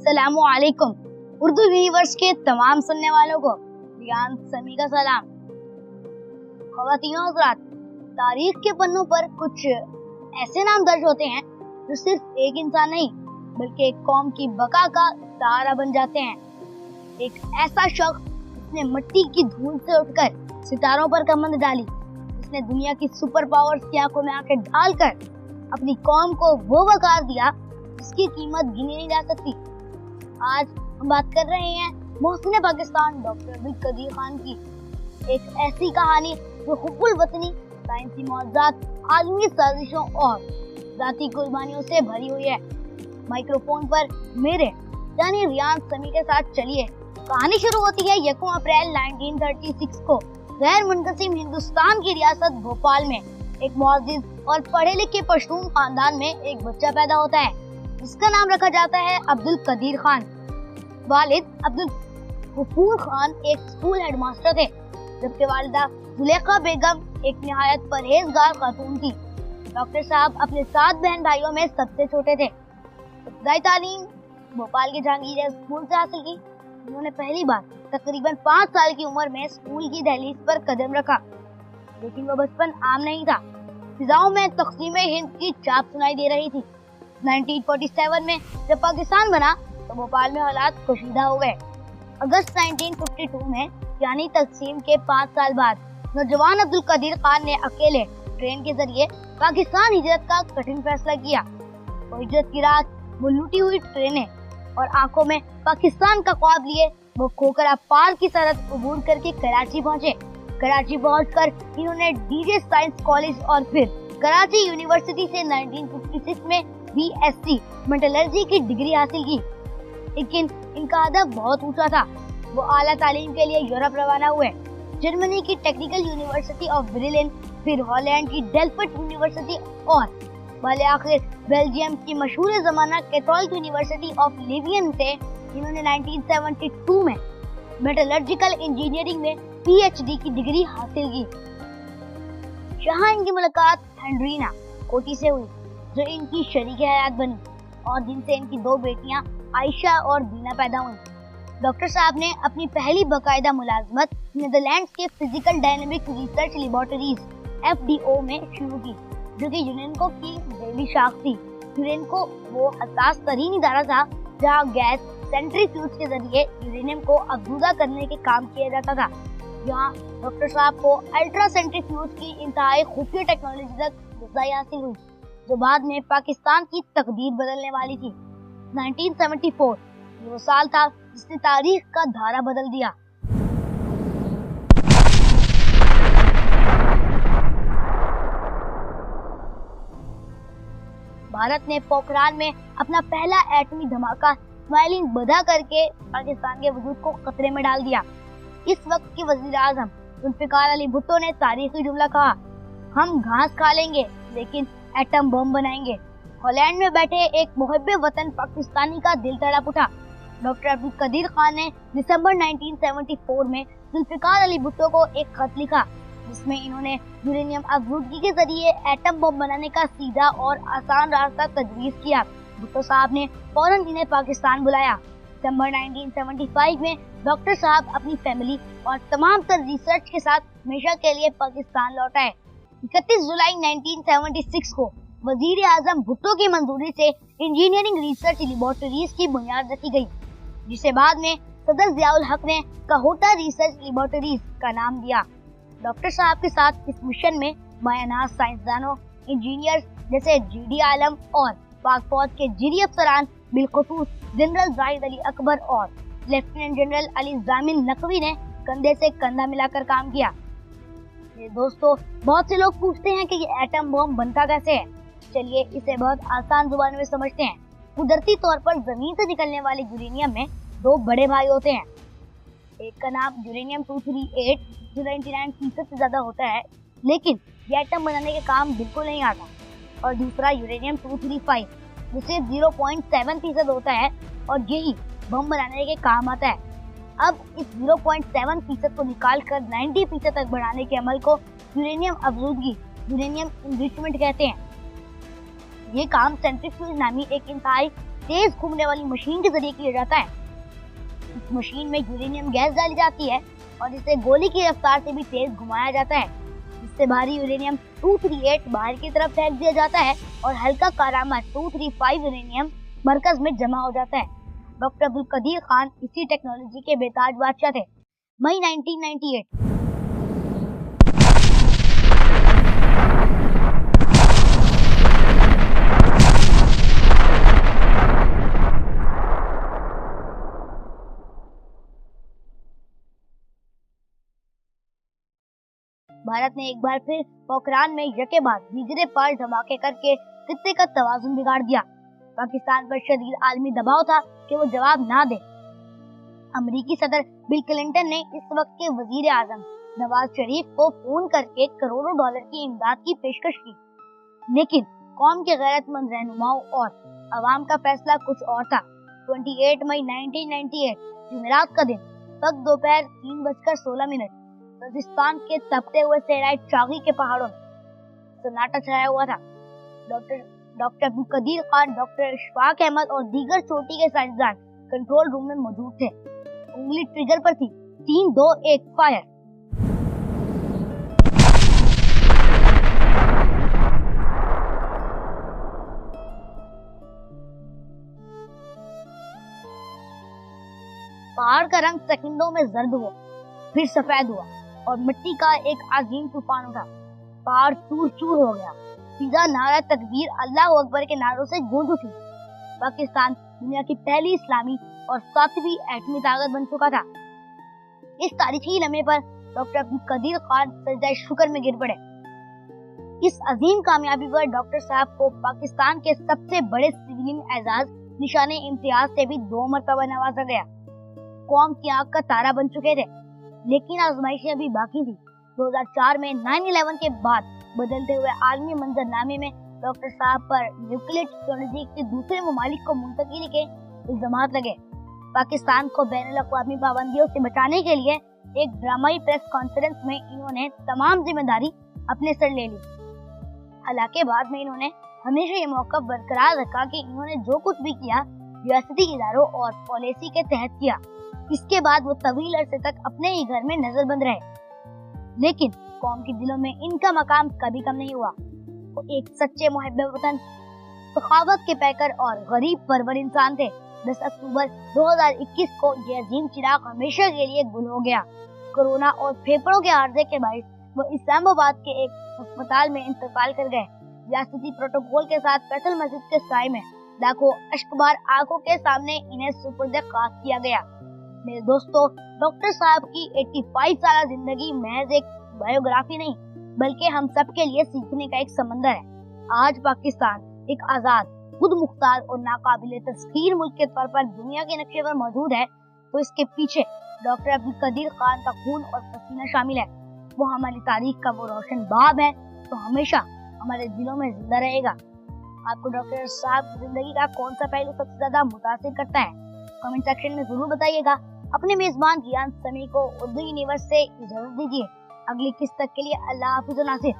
अस्सलामु अलैकुम। उर्दू यूनिवर्स के तमाम सुनने वालों को रियान समी का सलाम। ख़वातीन और हज़रात, तारीख के पन्नों पर कुछ ऐसे नाम दर्ज होते हैं जो सिर्फ एक इंसान नहीं बल्कि एक कौम की बका का सहारा बन जाते हैं। एक ऐसा शख्स जिसने मिट्टी की धूल से उठकर सितारों पर कमंद डाली, जिसने दुनिया की सुपर पावर्स की आंखों में आंखें डालकर अपनी कौम को वो वकार दिया जिसकी कीमत गिनी नहीं जा सकती। आज हम बात कर रहे हैं मोहसिन पाकिस्तान डॉक्टर अब्दुल कदीर खान की। एक ऐसी कहानी जो हुब्बुल वतनी, साइंसी मौज़ात, आलमी साजिशों और ज़ाती कुर्बानियों से भरी हुई है। माइक्रोफोन पर मेरे यानी रियान समी के साथ चलिए। कहानी शुरू होती है 1 अप्रैल 1936 को गैर मुनक़सिम हिंदुस्तान की रियासत भोपाल में एक मुअज़्ज़िज़ और पढ़े लिखे पश्तून खानदान में एक बच्चा पैदा होता है जिसका नाम रखा जाता है अब्दुल कदीर खान। वालिद अब्दुल गफूर खान एक स्कूल हेडमास्टर थे, जबकि वालिदा जुलेखा बेगम एक निहायत परहेजगार खातून थी। डॉक्टर साहब अपने 7 बहन भाइयों में सबसे छोटे थे। इब्तदाई तालीम भोपाल के जहांगीर स्कूल से हासिल की। उन्होंने पहली बार तकरीबन 5 साल की उम्र में स्कूल की दहलीज पर कदम रखा, लेकिन वो बचपन आम नहीं था। फिजाओं में तक़सीम हिंद की चाप सुनाई दे रही थी। 1947 में जब पाकिस्तान बना तो भोपाल में हालात कशीदा हो गए। अगस्त 1952 में यानी तक़सीम के 5 साल बाद नौजवान अब्दुल कदीर खान ने अकेले ट्रेन के जरिए पाकिस्तान हिजरत का कठिन फैसला किया। वो हिजरत की रात, वो लूटी हुई ट्रेनें और आंखों में पाकिस्तान का ख्वाब लिए वो खोखरा पार की सरहद अबूर करके कराची पहुंचे। कराची पहुंचकर इन्होंने डीजे साइंस कॉलेज और फिर कराची यूनिवर्सिटी से 1956 में BSc मेटलर्जी की डिग्री हासिल की। लेकिन इनका हदफ बहुत ऊंचा था। वो आला तालीम के लिए यूरोप रवाना हुए। जर्मनी की टेक्निकल यूनिवर्सिटी ऑफ बर्लिन, फिर हॉलैंड की डेल्फ्ट यूनिवर्सिटी और वाले आखिर बेल्जियम की मशहूर जमाना कैथोलिक यूनिवर्सिटी ऑफ लीवियन से इन्होंने 1972 में मेटलर्जिकल इंजीनियरिंग में PhD की डिग्री हासिल की। यहाँ इनकी मुलाकात हेनरीना कोटी से हुई, जो इनकी शरीके हयात बनी और जिनसे इनकी 2 बेटियां आयशा और दीना पैदा हुई। डॉक्टर साहब ने अपनी पहली बाकायदा मुलाजमत नीदरलैंड्स के physical dynamic research laboratories FDO में शुरू की, जो कि यूनेस्को की ज़ैली शाख थी। यूनेस्को वो हसास तरीन इदारा था जहाँ गैस सेंट्रीफ्यूज के जरिए यूरेनियम को अफजूदा करने के काम किया जाता था। यहाँ डॉक्टर साहब को अल्ट्रा सेंट्रीफ्यूज की इंतहाई खुफिया टेक्नोलॉजी तक रसाई हासिल हुई, जो बाद में पाकिस्तान की तकदीर बदलने वाली थी। 1974 वो साल था जिसने तारीख का धारा बदल दिया। भारत ने पोखरान में अपना पहला एटमी धमाका स्माइलिंग बधा करके पाकिस्तान के वजूद को खतरे में डाल दिया। इस वक्त के वजीर आजम जुल्फिकार अली भुट्टो ने तारीखी जुमला कहा, हम घास खा लेंगे लेकिन एटम बम बनाएंगे। हॉलैंड में बैठे एक मुहब्बे वतन पाकिस्तानी का दिल तड़प उठा। डॉक्टर अब्दुल कदीर खान ने दिसंबर 1974 में जुल्फिकार अली भुट्टो को एक खत लिखा, जिसमें इन्होंने यूरेनियम अफजूदगी के जरिए एटम बम बनाने का सीधा और आसान रास्ता तजवीज़ किया। भुट्टो साहब ने फौरन इन्हें पाकिस्तान बुलाया। दिसंबर 1975 में डॉक्टर साहब अपनी फैमिली और तमाम तर रिसर्च के साथ हमेशा के लिए पाकिस्तान लौट आए। 31 जुलाई 1976 को वजीर आजम भुट्टो की मंजूरी से इंजीनियरिंग रिसर्च लेबोरेटरीज की बुनियाद रखी गई, जिसे बाद में सदर जियाउल हक ने काहोटा रिसर्च लेबोरेटरीज का नाम दिया। डॉक्टर साहब के साथ इस मिशन में बायानात साइंसदानों, इंजीनियर्स जैसे GD आलम और पाक फौज के जीरी अफसरान बिलखुसूस जनरल जाहिद अली अकबर और लेफ्टिनेंट जनरल अली जामिन नकवी ने कंधे से कंधा मिलाकर काम किया। ये दोस्तों, बहुत से लोग पूछते हैं कि ये एटम बम बनता कैसे है। चलिए इसे बहुत आसान जुबान में समझते हैं। कुदरती तौर पर जमीन से निकलने वाले यूरेनियम में 2 बड़े भाई होते हैं। एक का नाम यूरेनियम 238 जो 99% से ज्यादा होता है, लेकिन ये एटम बनाने के काम बिल्कुल नहीं आता, और दूसरा यूरेनियम 235 जो सिर्फ 0.7% होता है और यही बम बनाने के काम आता है। अब इस 0.7% को निकालकर 90% तक बढ़ाने के अमल को यूरेनियम अफजूदगी, यूरेनियम इनरिचमेंट कहते हैं। ये काम सेंट्रीफ्यूज नामी एक इंतहाई तेज घूमने वाली मशीन के जरिए किया जाता है। इस मशीन में यूरेनियम गैस डाली जाती है और इसे गोली की रफ्तार से भी तेज घुमाया जाता है, जिससे भारी यूरेनियम 238 बाहर की तरफ फेंक दिया जाता है और हल्का कारामद 235 यूरेनियम मरकज में जमा हो जाता है। डॉक्टर अब्दुल कदीर खान इसी टेक्नोलॉजी के बेताज बादशाह थे। मई 1998 भारत ने एक बार फिर पोखरान में यके बाद दीगरे पार धमाके करके खित्ते का तवाजुन बिगाड़ दिया। पाकिस्तान पर शदीद आलमी दबाव था कि वो जवाब ना दे। अमेरिकी सदर बिल क्लिंटन ने इस वक्त के वजीर आजम नवाज शरीफ को फोन करके करोड़ों डॉलर की इमदाद की पेशकश की, लेकिन कौम के गैरतमंद रहनुमाओं और अवाम का फैसला कुछ और था। 28 मई 1998 जुमेरात का दिन, वक्त दोपहर 3:16 राजस्थान के तपते हुए सहराई चागी के पहाड़ों में सन्नाटा छाया हुआ था। डॉक्टर अब्दुल कदीर खान, डॉक्टर इशफाक अहमद और दीगर चोटी के साइंसदान कंट्रोल रूम में मौजूद थे। उंगली ट्रिगर पर थी। 3, 2, 1 फायर। पहाड़ का रंग सेकंडों में जर्द हुआ, फिर सफेद हुआ और मिट्टी का एक अजीम तूफान उठा। पहाड़ चूर चूर हो गया। फिजा नारा तकबीर अल्लाह अकबर के नारों से गूंज उठी। पाकिस्तान दुनिया की पहली इस्लामी और 7वीं एटमी ताकत बन चुका था। इस तारीखी लम्हे पर डॉक्टर अब्दुल कदीर खान सजदा शुक्र में गिर पड़े। इस अजीम कामयाबी पर डॉक्टर साहब को पाकिस्तान के सबसे बड़े सिविलियन एजाज निशाने इम्तियाज से भी 2 मरतबा नवाजा गया। कौम की आंख का तारा बन चुके थे, लेकिन आजमाइशें अभी बाकी थी। 2004 में 9/11 के बाद बदलते हुए आलमी मंजरनामे में डॉक्टर साहब पर न्यूक्लियर टेक्नोलॉजी के दूसरे ममालिक को मुंतकिली के इल्जामात लगे। पाकिस्तान को बैनुल-अक़वामी पाबंदियों से बचाने के लिए एक ड्रामाई प्रेस कॉन्फ्रेंस में इन्होंने तमाम जिम्मेदारी अपने सर ले ली। हालांकि बाद में इन्होंने हमेशा ये मौका बरकरार रखा कि इन्होंने जो कुछ भी किया रियासती इदारों और पॉलिसी के तहत किया। इसके बाद वो तवील अरसे तक अपने ही घर में नजरबंद रहे, लेकिन कौम के दिलों में इनका मकाम कभी कम नहीं हुआ। वो एक सच्चे मुहब्बे वतन, सखावत के पैकर और गरीब परवर इंसान थे। 10 अक्टूबर 2021 को ये अजीम चिराग हमेशा के लिए गुल हो गया। कोरोना और फेफड़ों के आर्जे के बाइस वो इस्लामाबाद के एक अस्पताल में इंतकाल कर गए। रियासती प्रोटोकॉल के साथ फैसल मस्जिद के साए में लाखों अश्कबार आंखों के सामने इन्हें सुपुर्द खाक किया गया। मेरे दोस्तों, डॉक्टर साहब की 85 साल जिंदगी महज एक बायोग्राफी नहीं, बल्कि हम सब के लिए सीखने का एक समंदर है। आज पाकिस्तान एक आजाद, खुद मुख्तार और नाकाबिले तस्खीर मुल्क के तौर पर दुनिया के नक्शे पर मौजूद है, तो इसके पीछे डॉक्टर अब्दुल कदीर खान का खून और पसीना शामिल है। वो हमारी तारीख का वो रोशन बाब है, तो हमेशा हमारे दिलों में जिंदा रहेगा। आपको डॉक्टर साहब की जिंदगी का कौन सा पहलू सबसे ज्यादा मुतासिर करता है? कमेंट सेक्शन में जरूर बताइएगा। अपने मेजबान रियान समी को उर्दू यूनिवर्स से इजाजत दीजिए। अगली किस्त तक के लिए अल्लाह हाफिज़ नासिर।